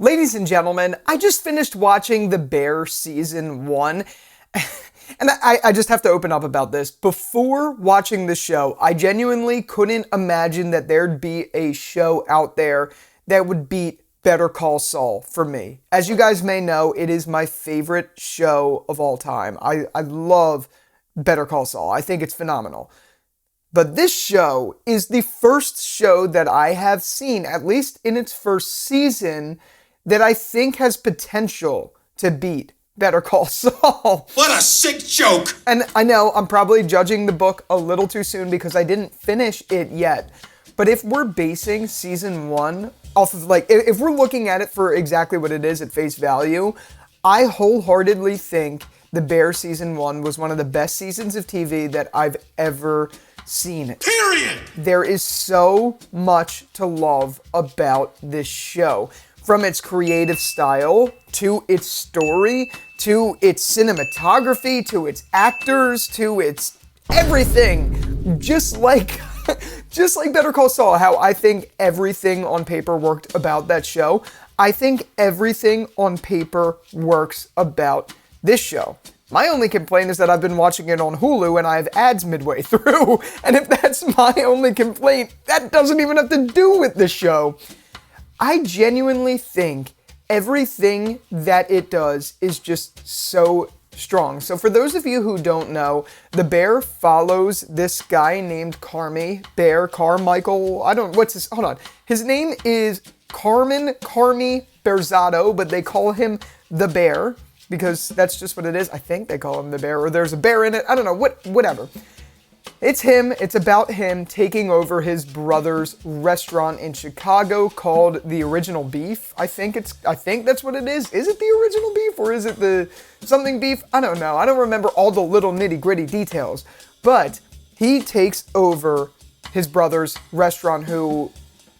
Ladies and gentlemen, I just finished watching The Bear Season 1, and I just have to open up about this. Before watching the show, I genuinely couldn't imagine that there'd be a show out there that would beat Better Call Saul for me. As you guys may know, it is my favorite show of all time. I love Better Call Saul. I think it's phenomenal. But this show is the first show that I have seen, at least in its first season, that I think has potential to beat Better Call Saul. What a sick joke! And I know I'm probably judging the book a little too soon because I didn't finish it yet. But if we're basing season 1 off of, if we're looking at it for exactly what it is at face value, I wholeheartedly think The Bear Season 1 was one of the best seasons of TV that I've ever seen. Period! There is so much to love about this show. From its creative style, to its story, to its cinematography, to its actors, to its everything. Just like Better Call Saul, how I think everything on paper worked about that show, I think everything on paper works about this show. My only complaint is that I've been watching it on Hulu and I have ads midway through. And if that's my only complaint, that doesn't even have to do with the show. I genuinely think everything that it does is just so strong. So for those of you who don't know, The Bear follows this guy named Carmy Carmichael. Hold on. His name is Carmy Berzato, but they call him The Bear because that's just what it is. I think they call him The Bear, or there's a bear in it. I don't know, whatever. It's him. It's about him taking over his brother's restaurant in Chicago called The Original Beef. I think that's what it is. Is it The Original Beef or is it the something beef? I don't know. I don't remember all the little nitty-gritty details. But he takes over his brother's restaurant who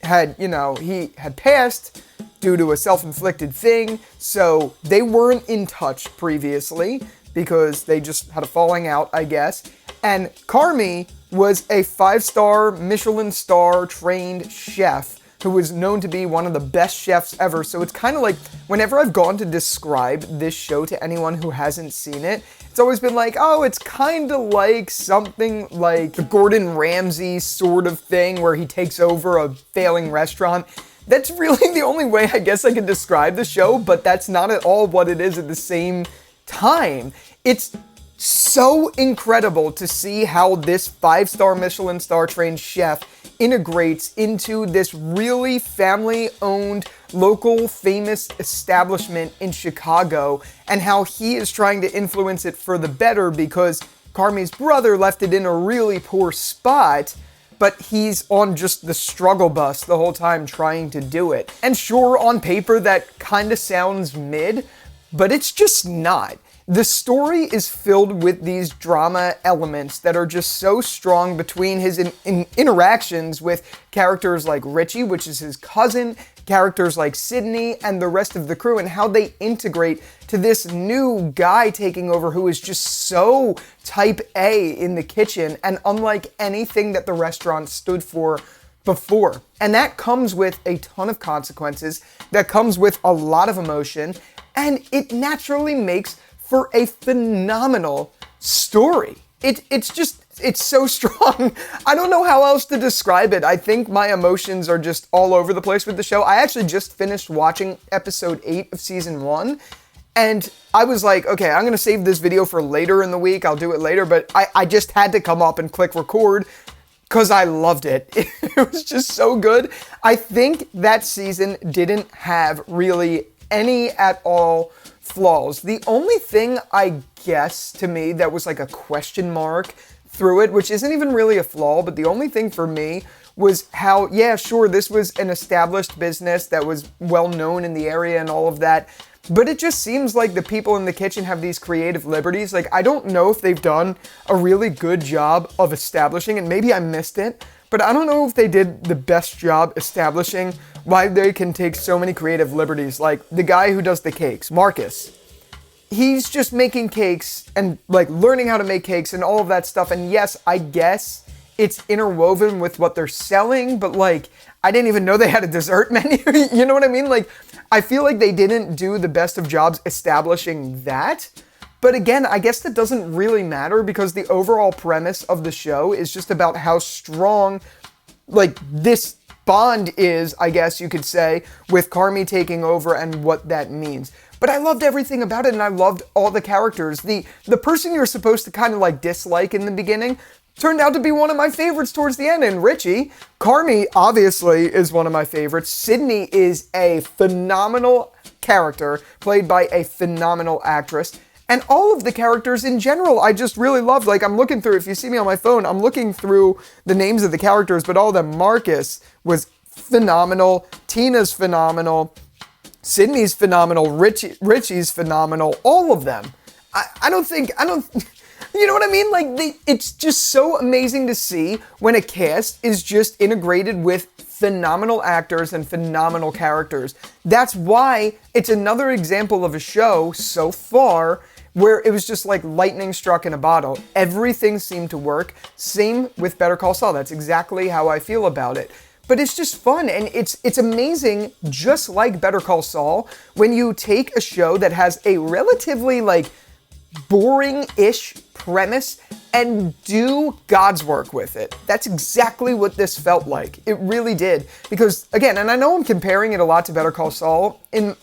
he had passed due to a self-inflicted thing. So they weren't in touch previously because they just had a falling out, I guess. And Carmy was a 5-star Michelin star trained chef who was known to be one of the best chefs ever. So it's kind of like whenever I've gone to describe this show to anyone who hasn't seen it, it's always been like, oh, it's kind of like something like the Gordon Ramsay sort of thing where he takes over a failing restaurant. That's really the only way I guess I could describe the show, but that's not at all what it is at the same time. It's so incredible to see how this 5-star Michelin star trained chef integrates into this really family-owned, local, famous establishment in Chicago, and how he is trying to influence it for the better because Carmy's brother left it in a really poor spot, but he's on just the struggle bus the whole time trying to do it. And sure, on paper that kind of sounds mid, but it's just not. The story is filled with these drama elements that are just so strong between his interactions with characters like Richie, which is his cousin, characters like Sydney, and the rest of the crew, and how they integrate to this new guy taking over who is just so type A in the kitchen and unlike anything that the restaurant stood for before. And that comes with a ton of consequences, that comes with a lot of emotion, and it naturally makes for a phenomenal story. It's so strong. I don't know how else to describe it. I think my emotions are just all over the place with the show. I actually just finished watching episode 8 of season 1, and I was like, okay, I'm gonna save this video for later in the week. I'll do it later, but I just had to come up and click record because I loved it. It was just so good. I think that season didn't have really any at all flaws. The only thing, I guess, to me that was like a question mark through it, which isn't even really a flaw, but the only thing for me was how, yeah, sure, this was an established business that was well known in the area and all of that, but it just seems like the people in the kitchen have these creative liberties. Like, I don't know if they've done a really good job of establishing, and maybe I missed it, but I don't know if they did the best job establishing why they can take so many creative liberties. Like the guy who does the cakes, Marcus, he's just making cakes and like learning how to make cakes and all of that stuff. And yes, I guess it's interwoven with what they're selling, but like, I didn't even know they had a dessert menu. You know what I mean? Like, I feel like they didn't do the best of jobs establishing that. But again, I guess that doesn't really matter because the overall premise of the show is just about how strong, like, this bond is, I guess you could say, with Carmy taking over and what that means. But I loved everything about it, and I loved all the characters. The person you're supposed to kind of like dislike in the beginning turned out to be one of my favorites towards the end, and Richie. Carmy, obviously, is one of my favorites. Sydney is a phenomenal character, played by a phenomenal actress. And all of the characters in general, I just really loved. Like, I'm looking through, if you see me on my phone, I'm looking through the names of the characters, but all of them. Marcus was phenomenal. Tina's phenomenal. Sydney's phenomenal. Richie's phenomenal. All of them. I don't, you know what I mean? Like, it's just so amazing to see when a cast is just integrated with phenomenal actors and phenomenal characters. That's why it's another example of a show so far where it was just like lightning struck in a bottle. Everything seemed to work. Same with Better Call Saul. That's exactly how I feel about it. But it's just fun, and it's amazing, just like Better Call Saul, when you take a show that has a relatively, like, boring-ish premise and do God's work with it. That's exactly what this felt like. It really did. Because, again, and I know I'm comparing it a lot to Better Call Saul in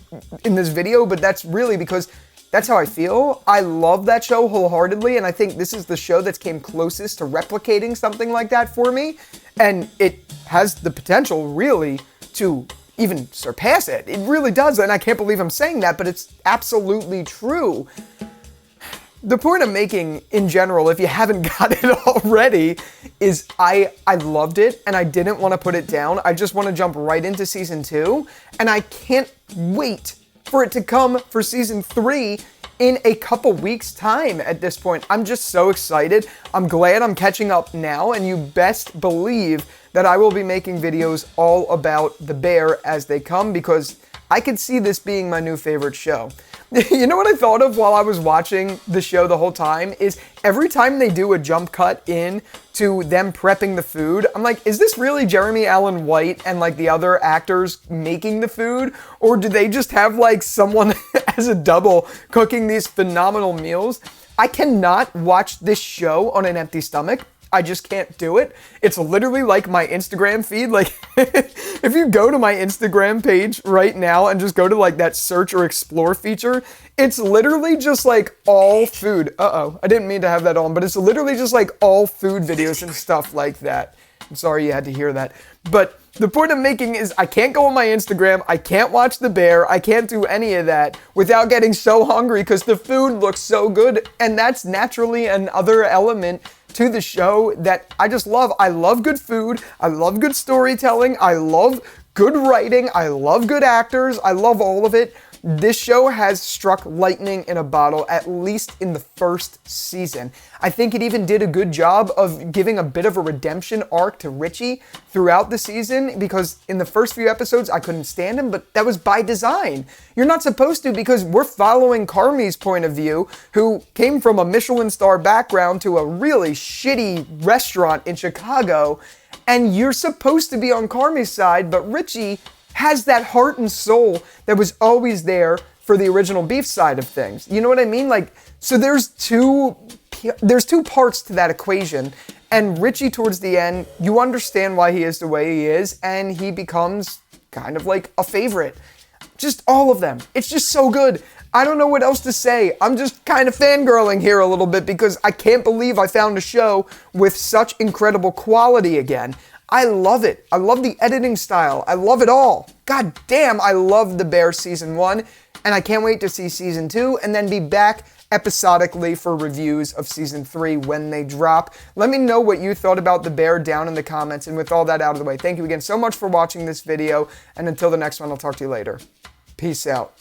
this video, but that's really because that's how I feel. I love that show wholeheartedly, and I think this is the show that came closest to replicating something like that for me. And it has the potential, really, to even surpass it. It really does, and I can't believe I'm saying that, but it's absolutely true. The point I'm making in general, if you haven't got it already, is I loved it, and I didn't want to put it down. I just want to jump right into season 2, and I can't wait for it to come for season 3 in a couple weeks' time at this point. I'm just so excited. I'm glad I'm catching up now, and you best believe that I will be making videos all about The Bear as they come, because I could see this being my new favorite show. You know what I thought of while I was watching the show the whole time is every time they do a jump cut in to them prepping the food, I'm like, is this really Jeremy Allen White and like the other actors making the food? Or do they just have like someone as a double cooking these phenomenal meals? I cannot watch this show on an empty stomach. I just can't do it. It's literally like my Instagram feed. Like, if you go to my Instagram page right now and just go to like that search or explore feature, it's literally just like all food. Uh-oh, I didn't mean to have that on, but it's literally just like all food videos and stuff like that. I'm sorry you had to hear that. But the point I'm making is I can't go on my Instagram, I can't watch The Bear, I can't do any of that without getting so hungry because the food looks so good. And that's naturally another element to the show that I just love. I love good food, I love good storytelling, I love good writing, I love good actors, I love all of it. This show has struck lightning in a bottle, at least in the first season. I think it even did a good job of giving a bit of a redemption arc to Richie throughout the season, because in the first few episodes, I couldn't stand him, but that was by design. You're not supposed to, because we're following Carmy's point of view, who came from a Michelin star background to a really shitty restaurant in Chicago, and you're supposed to be on Carmy's side, but Richie has that heart and soul that was always there for the original beef side of things. You know what I mean? Like, so there's two parts to that equation. And Richie, towards the end, you understand why he is the way he is, and he becomes kind of like a favorite. Just all of them. It's just so good. I don't know what else to say. I'm just kind of fangirling here a little bit because I can't believe I found a show with such incredible quality again. I love it. I love the editing style. I love it all. God damn, I love The Bear Season 1, and I can't wait to see Season 2 and then be back episodically for reviews of Season 3 when they drop. Let me know what you thought about The Bear down in the comments, and with all that out of the way, thank you again so much for watching this video, and until the next one, I'll talk to you later. Peace out.